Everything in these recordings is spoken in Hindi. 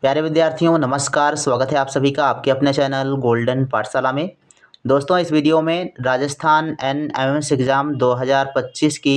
प्यारे विद्यार्थियों नमस्कार। स्वागत है आप सभी का आपके अपने चैनल गोल्डन पाठशाला में। दोस्तों इस वीडियो में राजस्थान एनएमएमएस एग्ज़ाम 2025 की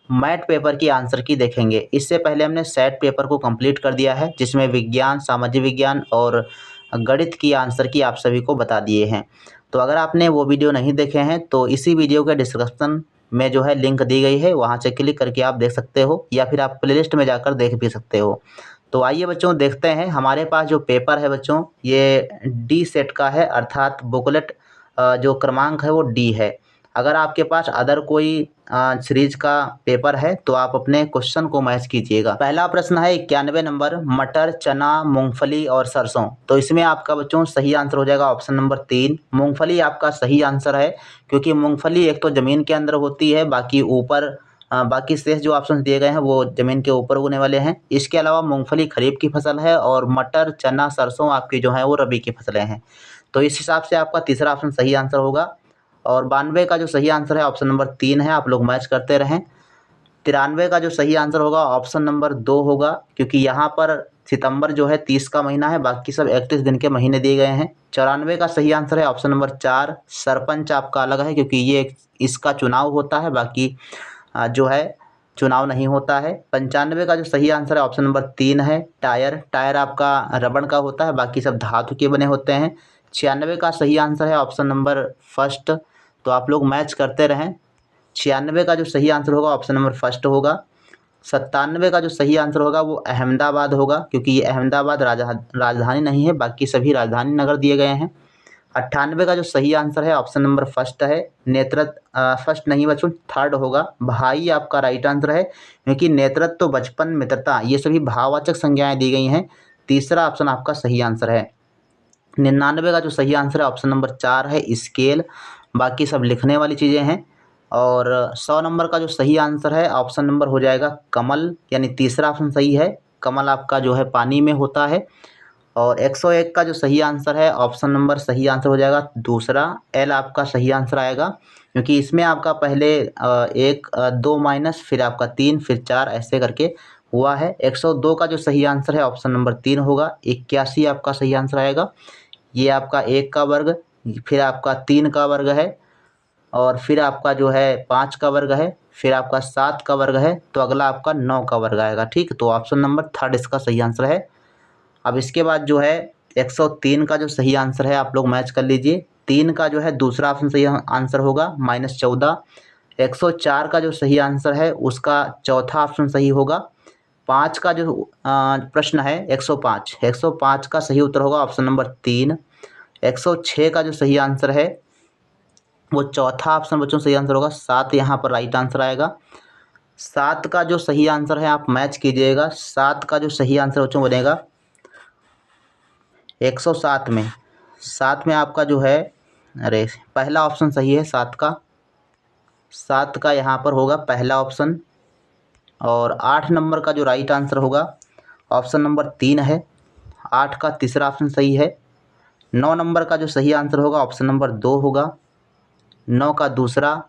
मैथ पेपर की आंसर की देखेंगे। इससे पहले हमने सेट पेपर को कंप्लीट कर दिया है जिसमें विज्ञान, सामाजिक विज्ञान और गणित की आंसर की आप सभी को बता दिए हैं। तो अगर आपने वो वीडियो नहीं देखे हैं तो इसी वीडियो के डिस्क्रिप्शन में जो है लिंक दी गई है, वहाँ से क्लिक करके आप देख सकते हो या फिर आप प्लेलिस्ट में जाकर देख भी सकते हो। तो आइए बच्चों देखते हैं हमारे पास जो पेपर है बच्चों ये डी सेट का है, अर्थात बुकलेट जो क्रमांक है वो डी है। अगर आपके पास अदर कोई सीरीज का पेपर है तो आप अपने क्वेश्चन को मैच कीजिएगा। पहला प्रश्न है 91 नंबर, मटर, चना, मूंगफली और सरसों। तो इसमें आपका बच्चों सही आंसर हो जाएगा ऑप्शन नंबर 3। मूंगफली आपका सही आंसर है क्योंकि मूंगफली एक तो ज़मीन के अंदर होती है, बाकी ऊपर बाकी शेष जो ऑप्शन दिए गए हैं वो ज़मीन के ऊपर उगने वाले हैं। इसके अलावा मूंगफली खरीफ की फसल है और मटर, चना, सरसों आपकी जो है वो रबी की फसलें हैं। तो इस हिसाब से आपका तीसरा ऑप्शन सही आंसर होगा। और 92 का जो सही आंसर है ऑप्शन नंबर 3 है। आप लोग मैच करते रहें। 93 का जो सही आंसर होगा ऑप्शन नंबर 2 होगा क्योंकि यहाँ पर सितंबर जो है 30 का महीना है, बाकी सब 31 दिन के महीने दिए गए हैं। 94 का सही आंसर है ऑप्शन नंबर 4। सरपंच आपका अलग है क्योंकि ये इसका चुनाव होता है, बाकी जो है चुनाव नहीं होता है। 95 का जो सही आंसर है ऑप्शन नंबर 3 है। टायर आपका रबड़ का होता है, बाकी सब धातु के बने होते हैं। 96 का सही आंसर है ऑप्शन नंबर फर्स्ट। तो आप लोग मैच करते रहें। 96 का जो सही आंसर होगा ऑप्शन नंबर फर्स्ट होगा। 97 का जो सही आंसर होगा वो अहमदाबाद होगा क्योंकि ये अहमदाबाद राजधानी नहीं है, बाकी सभी राजधानी नगर दिए गए हैं। 98 का जो सही आंसर है ऑप्शन नंबर फर्स्ट है। नेतृत्व फर्स्ट नहीं बच्चों, थर्ड होगा। भाई आपका राइट आंसर है क्योंकि नेतृत्व, बचपन, मित्रता ये सभी भाववाचक संज्ञाएं दी गई हैं। तीसरा ऑप्शन आपका सही आंसर है। 99 का जो सही आंसर है ऑप्शन नंबर 4 है, स्केल। बाकी सब लिखने वाली चीज़ें हैं। और 100 नंबर का जो सही आंसर है ऑप्शन नंबर हो जाएगा कमल, यानी तीसरा ऑप्शन सही है। कमल आपका जो है पानी में होता है। और 101 का जो सही आंसर है ऑप्शन नंबर सही आंसर हो जाएगा दूसरा, एल आपका सही आंसर आएगा क्योंकि इसमें आपका पहले 1 2 माइनस, फिर आपका 3, फिर 4 ऐसे करके हुआ है। 102 का जो सही आंसर है ऑप्शन नंबर 3 होगा। 81 आपका सही आंसर आएगा। ये आपका 1 का वर्ग, फिर आपका 3 का वर्ग है, और फिर आपका जो है 5 का वर्ग है, फिर आपका 7 का वर्ग है, तो अगला आपका 9 का वर्ग आएगा। ठीक, तो ऑप्शन नंबर थर्ड इसका सही आंसर है। अब इसके बाद जो है 103 का जो सही आंसर है आप लोग मैच कर लीजिए। 3 का जो है दूसरा ऑप्शन सही आंसर होगा -14। 104 का जो सही आंसर है उसका चौथा ऑप्शन सही होगा। 5 का जो प्रश्न है 105, 105 का सही उत्तर होगा ऑप्शन नंबर 3। 106 का जो सही आंसर है वो चौथा ऑप्शन बच्चों सही आंसर होगा। 7 यहाँ पर राइट आंसर आएगा। 7 का जो सही आंसर है आप मैच कीजिएगा। 7 का जो सही आंसर बच्चों बनेगा 107 में। 7 में आपका जो है, अरे पहला ऑप्शन सही है 7 का। 7 का यहाँ पर होगा पहला ऑप्शन। और 8 नंबर का जो राइट आंसर होगा ऑप्शन नंबर 3 है। 8 का तीसरा ऑप्शन सही है। 9 नंबर का जो सही आंसर होगा ऑप्शन नंबर 2 होगा। 9 का दूसरा।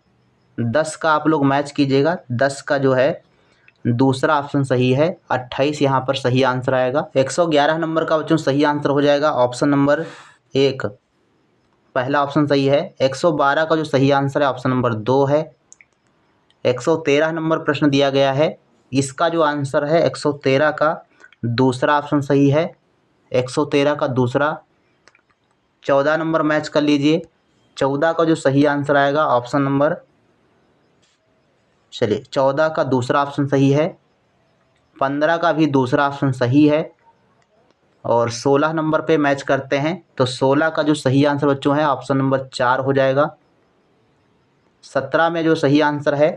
10 का आप लोग मैच कीजिएगा। 10 का जो है दूसरा ऑप्शन सही है। 28 यहाँ पर सही आंसर आएगा। 111 नंबर का बच्चों सही आंसर हो जाएगा ऑप्शन नंबर 1, पहला ऑप्शन सही है। 112 का जो सही आंसर है ऑप्शन नंबर 2 है। 113 नंबर प्रश्न दिया गया है, इसका जो आंसर है 113 का दूसरा ऑप्शन सही है। 113 का दूसरा। 14 नंबर मैच कर लीजिए। 14 का जो सही आंसर आएगा ऑप्शन नंबर, चलिए 14 का दूसरा ऑप्शन सही है। 15 का भी दूसरा ऑप्शन सही है। और 16 नंबर पे मैच करते हैं तो 16 का जो सही आंसर बच्चों है ऑप्शन नंबर 4 हो जाएगा। 17 में जो सही आंसर है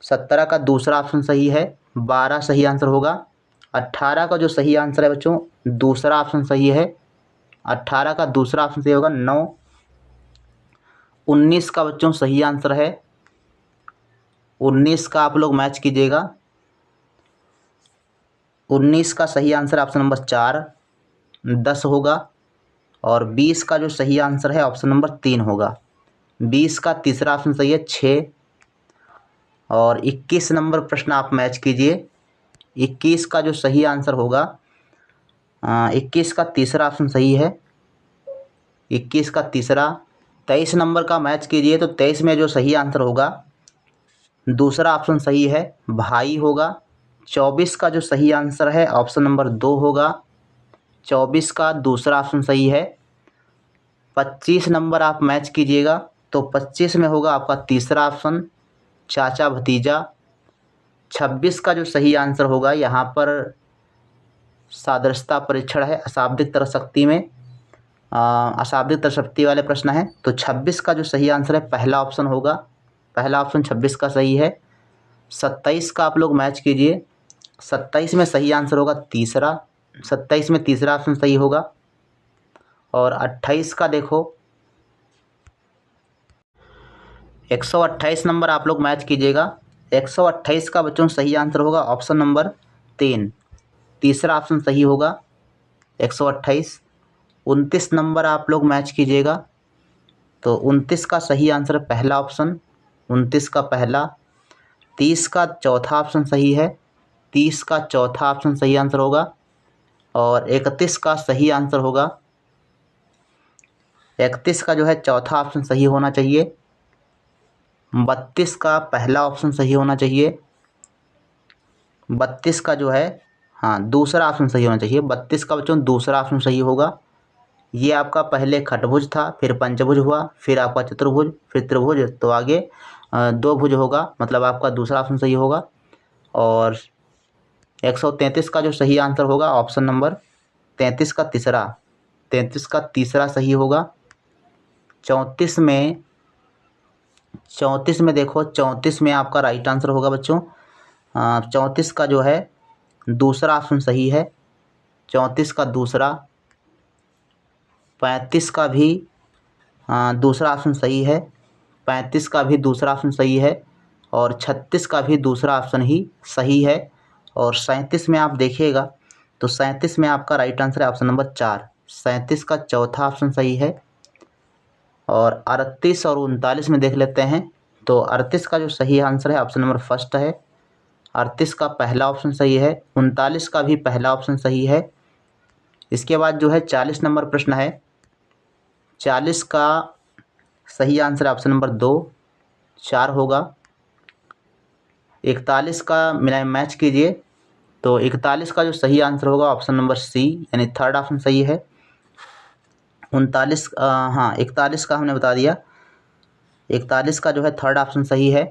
17 का दूसरा ऑप्शन सही है। 12 सही आंसर होगा। 18 का जो सही आंसर है बच्चों दूसरा ऑप्शन सही है। 18 का दूसरा ऑप्शन सही होगा 9। 19 का बच्चों सही आंसर है। 19 का आप लोग मैच कीजिएगा। 19 का सही आंसर ऑप्शन नंबर 4, 10 होगा। और 20 का जो सही आंसर है ऑप्शन नंबर 3 होगा। 20 का तीसरा ऑप्शन सही है 6। और 21 नंबर प्रश्न आप मैच कीजिए। 21 का जो सही आंसर होगा 21 का तीसरा ऑप्शन सही है, 21 का तीसरा। 23 नंबर का मैच कीजिए तो 23 में जो सही आंसर होगा दूसरा ऑप्शन सही है, भाई होगा। 24 का जो सही आंसर है ऑप्शन नंबर 2 होगा, 24 का दूसरा ऑप्शन सही है। 25 नंबर आप मैच कीजिएगा तो 25 में होगा आपका तीसरा ऑप्शन, चाचा भतीजा। 26 का जो सही आंसर होगा यहाँ पर सादृश्यता परीक्षण है, अशाब्दिक तरशक्ति में अशाब्दिक तरशक्ति वाले प्रश्न है। तो 26 का जो सही आंसर है पहला ऑप्शन होगा, पहला ऑप्शन 26 का सही है। 27 का आप लोग मैच कीजिए, 27 में सही आंसर होगा तीसरा, 27 में तीसरा ऑप्शन सही होगा। और 28 का देखो, 128 नंबर आप लोग मैच कीजिएगा, 128 का बच्चों सही आंसर होगा ऑप्शन नंबर 3, तीसरा ऑप्शन सही होगा 128। 29 नंबर आप लोग मैच कीजिएगा तो 29 का सही आंसर पहला ऑप्शन, 29 का पहला। 30 का चौथा ऑप्शन सही है, 30 का चौथा ऑप्शन सही आंसर होगा। और 31 का सही आंसर होगा, 31 का जो है चौथा ऑप्शन सही होना चाहिए। 32 का पहला ऑप्शन सही होना चाहिए, 32 का जो है दूसरा ऑप्शन सही होना चाहिए। 32 का बच्चों दूसरा ऑप्शन सही होगा। ये आपका पहले खटभुज था, फिर पंचभुज हुआ, फिर आपका चतुर्भुज, फिर त्रिभुज, तो आगे दो भुज होगा, मतलब आपका दूसरा ऑप्शन सही होगा। और 133 का जो सही आंसर होगा ऑप्शन नंबर 33 का तीसरा, 33 का तीसरा सही होगा। 34 में देखो, 34 में आपका राइट आंसर होगा बच्चों 34 का जो है दूसरा ऑप्शन सही है, 34 का दूसरा। 35 का भी दूसरा ऑप्शन सही है, 35 का भी दूसरा ऑप्शन सही है। और 36 का भी दूसरा ऑप्शन ही सही है। और 37 में आप देखिएगा तो 37 में आपका राइट आंसर है ऑप्शन नंबर 4, 37 का चौथा ऑप्शन सही है। और 38 और 39 में देख लेते हैं तो 38 का जो सही आंसर है ऑप्शन नंबर फर्स्ट है, 38 का पहला ऑप्शन सही है, 39 का भी पहला ऑप्शन सही है। इसके बाद जो है 40 नंबर प्रश्न है, 40 का सही आंसर ऑप्शन नंबर 2, 4 होगा। 41 का मिला मैच कीजिए तो 41 का जो सही आंसर होगा ऑप्शन नंबर सी, यानी थर्ड ऑप्शन सही है। 41 का हमने बता दिया, 41 का जो है थर्ड ऑप्शन सही है।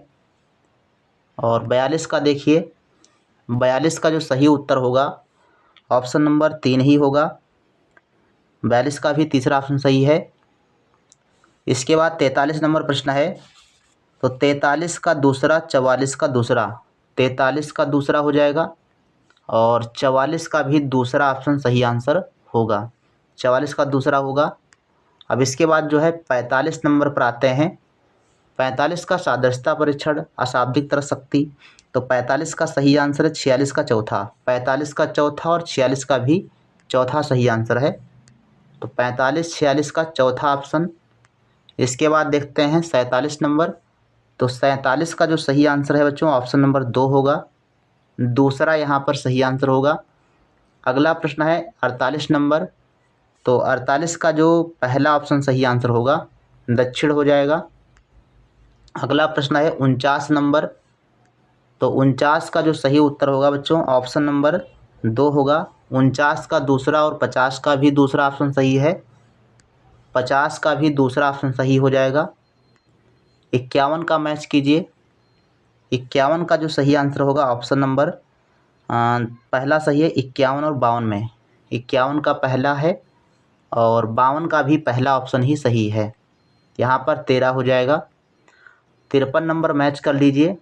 और 42 का देखिए, 42 का जो सही उत्तर होगा ऑप्शन नंबर 3 ही होगा, 42 का भी तीसरा ऑप्शन सही है। इसके बाद 43 नंबर प्रश्न है तो 43 का दूसरा, 44 का दूसरा, 43 का दूसरा हो जाएगा और 44 का भी दूसरा ऑप्शन सही आंसर होगा, 44 का दूसरा होगा। अब इसके बाद जो है 45 नंबर पर आते हैं, 45 का सादृश्यता परीक्षण, अशाब्दिक तरशक्ति। तो 45 का सही आंसर है 46 का चौथा, 45 का चौथा और 46 का भी चौथा सही आंसर है। तो 45, 46 का चौथा ऑप्शन। इसके बाद देखते हैं 47 नंबर, तो 47 का जो सही आंसर है बच्चों ऑप्शन नंबर 2 होगा, दूसरा यहाँ पर सही आंसर होगा। अगला प्रश्न है 48 नंबर, तो 48 का जो पहला ऑप्शन सही आंसर होगा दक्षिण हो जाएगा। अगला प्रश्न है 49 नंबर, तो 49 का जो सही उत्तर होगा बच्चों ऑप्शन नंबर 2 होगा। 49 का दूसरा और 50 का भी दूसरा ऑप्शन सही है, 50 का भी दूसरा ऑप्शन सही हो जाएगा। 51 का मैच कीजिए, 51 का जो सही आंसर होगा ऑप्शन नंबर पहला सही है 51 और 52 में, 51 का पहला है और 52 का भी पहला ऑप्शन ही सही है, यहाँ पर 13 हो जाएगा। 53 नंबर मैच कर लीजिए,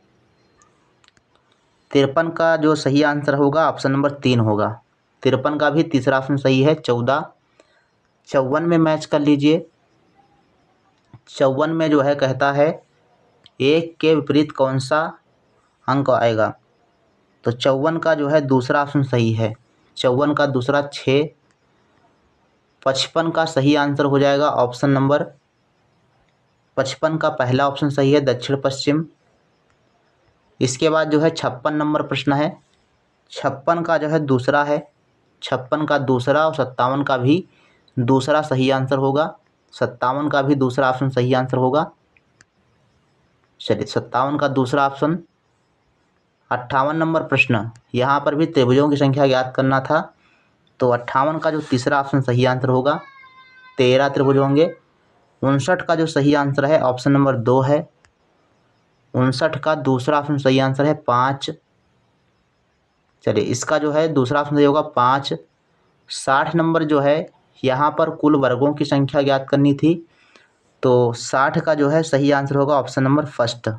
53 का जो सही आंसर होगा ऑप्शन नंबर 3 होगा, 53 का भी तीसरा ऑप्शन सही है। 14, 54 में मैच कर लीजिए, 54 में जो है कहता है 1 के विपरीत कौन सा अंक आएगा, तो 54 का जो है दूसरा ऑप्शन सही है, 54 का दूसरा 6। 55 का सही आंसर हो जाएगा ऑप्शन नंबर 55 का पहला ऑप्शन सही है, दक्षिण पश्चिम। इसके बाद जो है 56 नंबर प्रश्न है, 56 का जो है दूसरा है, 56 का दूसरा और 57 का भी दूसरा सही आंसर होगा। 57 का भी दूसरा ऑप्शन सही आंसर होगा। चलिए 57 का दूसरा ऑप्शन। 58 नंबर प्रश्न, यहाँ पर भी त्रिभुजों की संख्या ज्ञात करना था, तो 58 का जो तीसरा ऑप्शन सही आंसर होगा। 13 त्रिभुज होंगे। 59 का जो सही आंसर है ऑप्शन नंबर 2 है। 59 का दूसरा ऑप्शन सही आंसर है 5। चलिए इसका जो है दूसरा ऑप्शन सही होगा 5। 60 नंबर जो है, यहाँ पर कुल वर्गों की संख्या ज्ञात करनी थी, तो 60 का जो है सही आंसर होगा ऑप्शन नंबर फर्स्ट।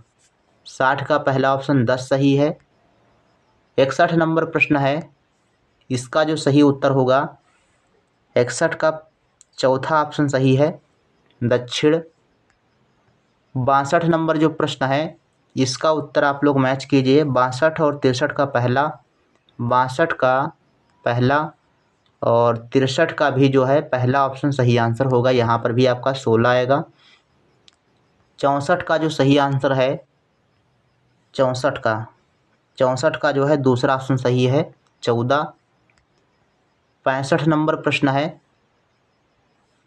60 का पहला ऑप्शन 10 सही है। 61 नंबर प्रश्न है, इसका जो सही उत्तर होगा 61 का चौथा ऑप्शन सही है, दक्षिण। 62 नंबर जो प्रश्न है, इसका उत्तर आप लोग मैच कीजिए। 62 और 63 का पहला, 62 का पहला और 63 का भी जो है पहला ऑप्शन सही आंसर होगा। यहाँ पर भी आपका 16 आएगा। 64 का जो सही आंसर है, 64 का जो है दूसरा ऑप्शन सही है, 14। 65 नंबर प्रश्न है,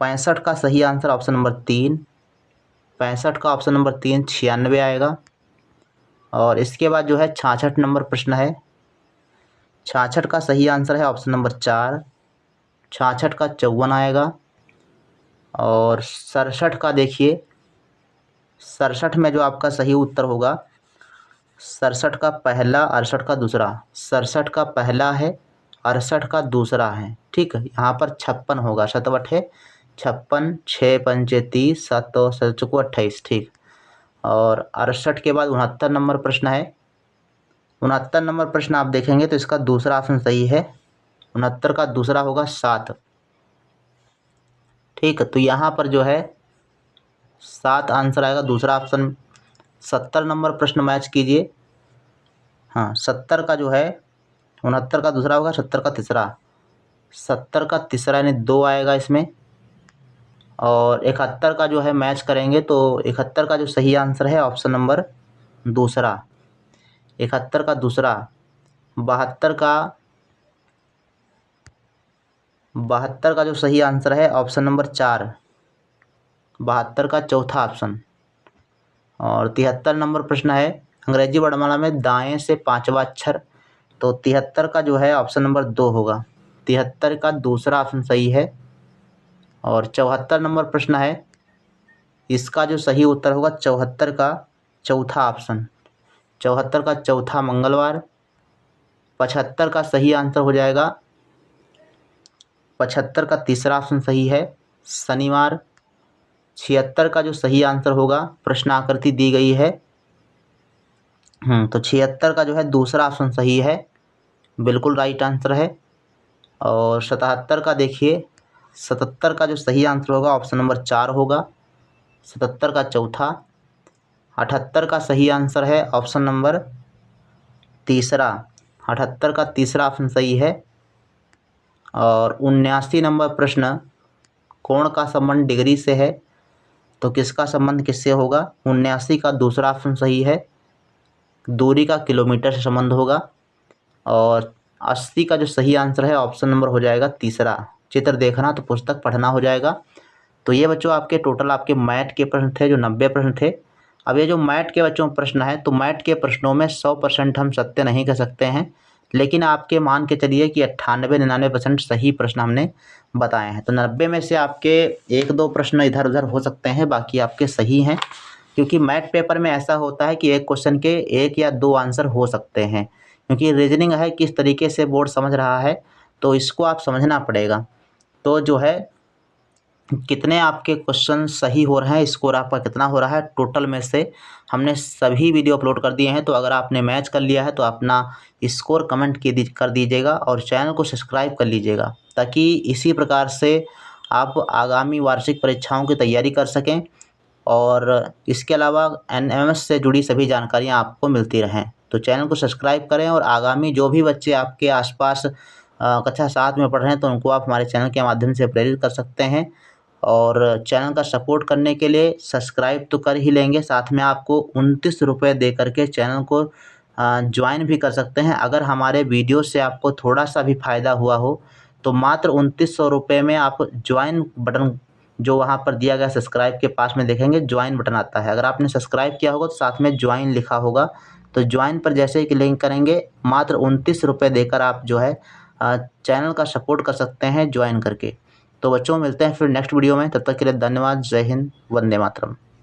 65 का सही आंसर ऑप्शन नंबर 3। 65 का ऑप्शन नंबर 3 96 आएगा। और इसके बाद जो है 66 नंबर प्रश्न है, 66 का सही आंसर है ऑप्शन नंबर 4। 66 का 54 आएगा। और 67 का देखिए, 67 में जो आपका सही उत्तर होगा, 67 का पहला, 68 का दूसरा। 67 का पहला है, 68 का दूसरा है। ठीक है, यहाँ पर 56 होगा, शतवट है 56। 6 पंचे 30, 7 और 7 चौको 28। ठीक। और 68 के बाद 69 नंबर प्रश्न है। 69 नंबर प्रश्न आप देखेंगे तो इसका दूसरा ऑप्शन सही है। 69 का दूसरा होगा 7। ठीक है, तो यहाँ पर जो है 7 आंसर आएगा, दूसरा ऑप्शन। 70 नंबर प्रश्न मैच कीजिए। हाँ, 70 का जो है, 69 का दूसरा होगा, 70 का तीसरा। 70 का तीसरा यानी 2 आएगा इसमें। और 71 का जो है मैच करेंगे तो 71 का जो सही आंसर है ऑप्शन नंबर दूसरा। 71 का दूसरा। 72 का जो सही आंसर है ऑप्शन नंबर 4। 72 का चौथा ऑप्शन। और 73 नंबर प्रश्न है, अंग्रेजी वर्णमाला में दाएं से 5वां अक्षर, तो 73 का जो है ऑप्शन नंबर 2 होगा। 73 का दूसरा ऑप्शन सही है। और 74 नंबर प्रश्न है, इसका जो सही उत्तर होगा 74 का चौथा ऑप्शन। 74 का चौथा मंगलवार। 75 का सही आंसर हो जाएगा, 75 का तीसरा ऑप्शन सही है, शनिवार। 76 का जो सही आंसर होगा, प्रश्न आकृति दी गई है, तो 76 का जो है दूसरा ऑप्शन सही है, बिल्कुल राइट आंसर है। और 77 का देखिए, 77 का जो सही आंसर होगा ऑप्शन नंबर 4 होगा, 77 का चौथा। 78 का सही आंसर है ऑप्शन नंबर तीसरा। 78 का तीसरा ऑप्शन सही है। और 79 नंबर प्रश्न, कोण का संबंध डिग्री से है, तो किसका संबंध किससे होगा? 79 का दूसरा ऑप्शन सही है, दूरी का किलोमीटर से संबंध होगा। और 80 का जो सही आंसर है ऑप्शन नंबर हो जाएगा तीसरा, चित्र देखना तो पुस्तक पढ़ना हो जाएगा। तो ये बच्चों आपके टोटल आपके मैथ के प्रश्न थे, जो 90 प्रश्न थे। अब ये जो मैथ के बच्चों प्रश्न है, तो मैथ के प्रश्नों में 100% हम सत्य नहीं कह सकते हैं, लेकिन आपके मान के चलिए कि 98-99% सही प्रश्न हमने बताए हैं। तो 90 में से आपके 1-2 प्रश्न इधर उधर हो सकते हैं, बाकी आपके सही हैं, क्योंकि मैथ पेपर में ऐसा होता है कि एक क्वेश्चन के 1 या 2 आंसर हो सकते हैं, क्योंकि रीजनिंग है, किस तरीके से बोर्ड समझ रहा है, तो इसको आप समझना पड़ेगा। तो जो है कितने आपके क्वेश्चन सही हो रहे हैं, स्कोर आपका कितना हो रहा है, टोटल में से हमने सभी वीडियो अपलोड कर दिए हैं। तो अगर आपने मैच कर लिया है तो अपना स्कोर कमेंट कर दीजिएगा और चैनल को सब्सक्राइब कर लीजिएगा, ताकि इसी प्रकार से आप आगामी वार्षिक परीक्षाओं की तैयारी कर सकें और इसके अलावा एनएमएस से जुड़ी सभी जानकारियाँ आपको मिलती रहें। तो चैनल को सब्सक्राइब करें और आगामी जो भी बच्चे आपके आसपास कक्षा 7 में पढ़ रहे हैं, तो उनको आप हमारे चैनल के माध्यम से प्रेरित कर सकते हैं। और चैनल का सपोर्ट करने के लिए सब्सक्राइब तो कर ही लेंगे, साथ में आपको 29 रुपये दे करके चैनल को ज्वाइन भी कर सकते हैं। अगर हमारे वीडियो से आपको थोड़ा सा भी फ़ायदा हुआ हो तो मात्र 2900 रुपये में आप ज्वाइन बटन जो वहाँ पर दिया गया सब्सक्राइब के पास में देखेंगे ज्वाइन बटन आता है। अगर आपने सब्सक्राइब किया होगा तो साथ में ज्वाइन लिखा होगा, तो ज्वाइन पर जैसे ही क्लिक करेंगे मात्र 29 रुपये देकर आप जो है चैनल का सपोर्ट कर सकते हैं ज्वाइन करके। तो बच्चों मिलते हैं फिर नेक्स्ट वीडियो में, तब तक के लिए धन्यवाद। जय हिंद, वंदे मातरम।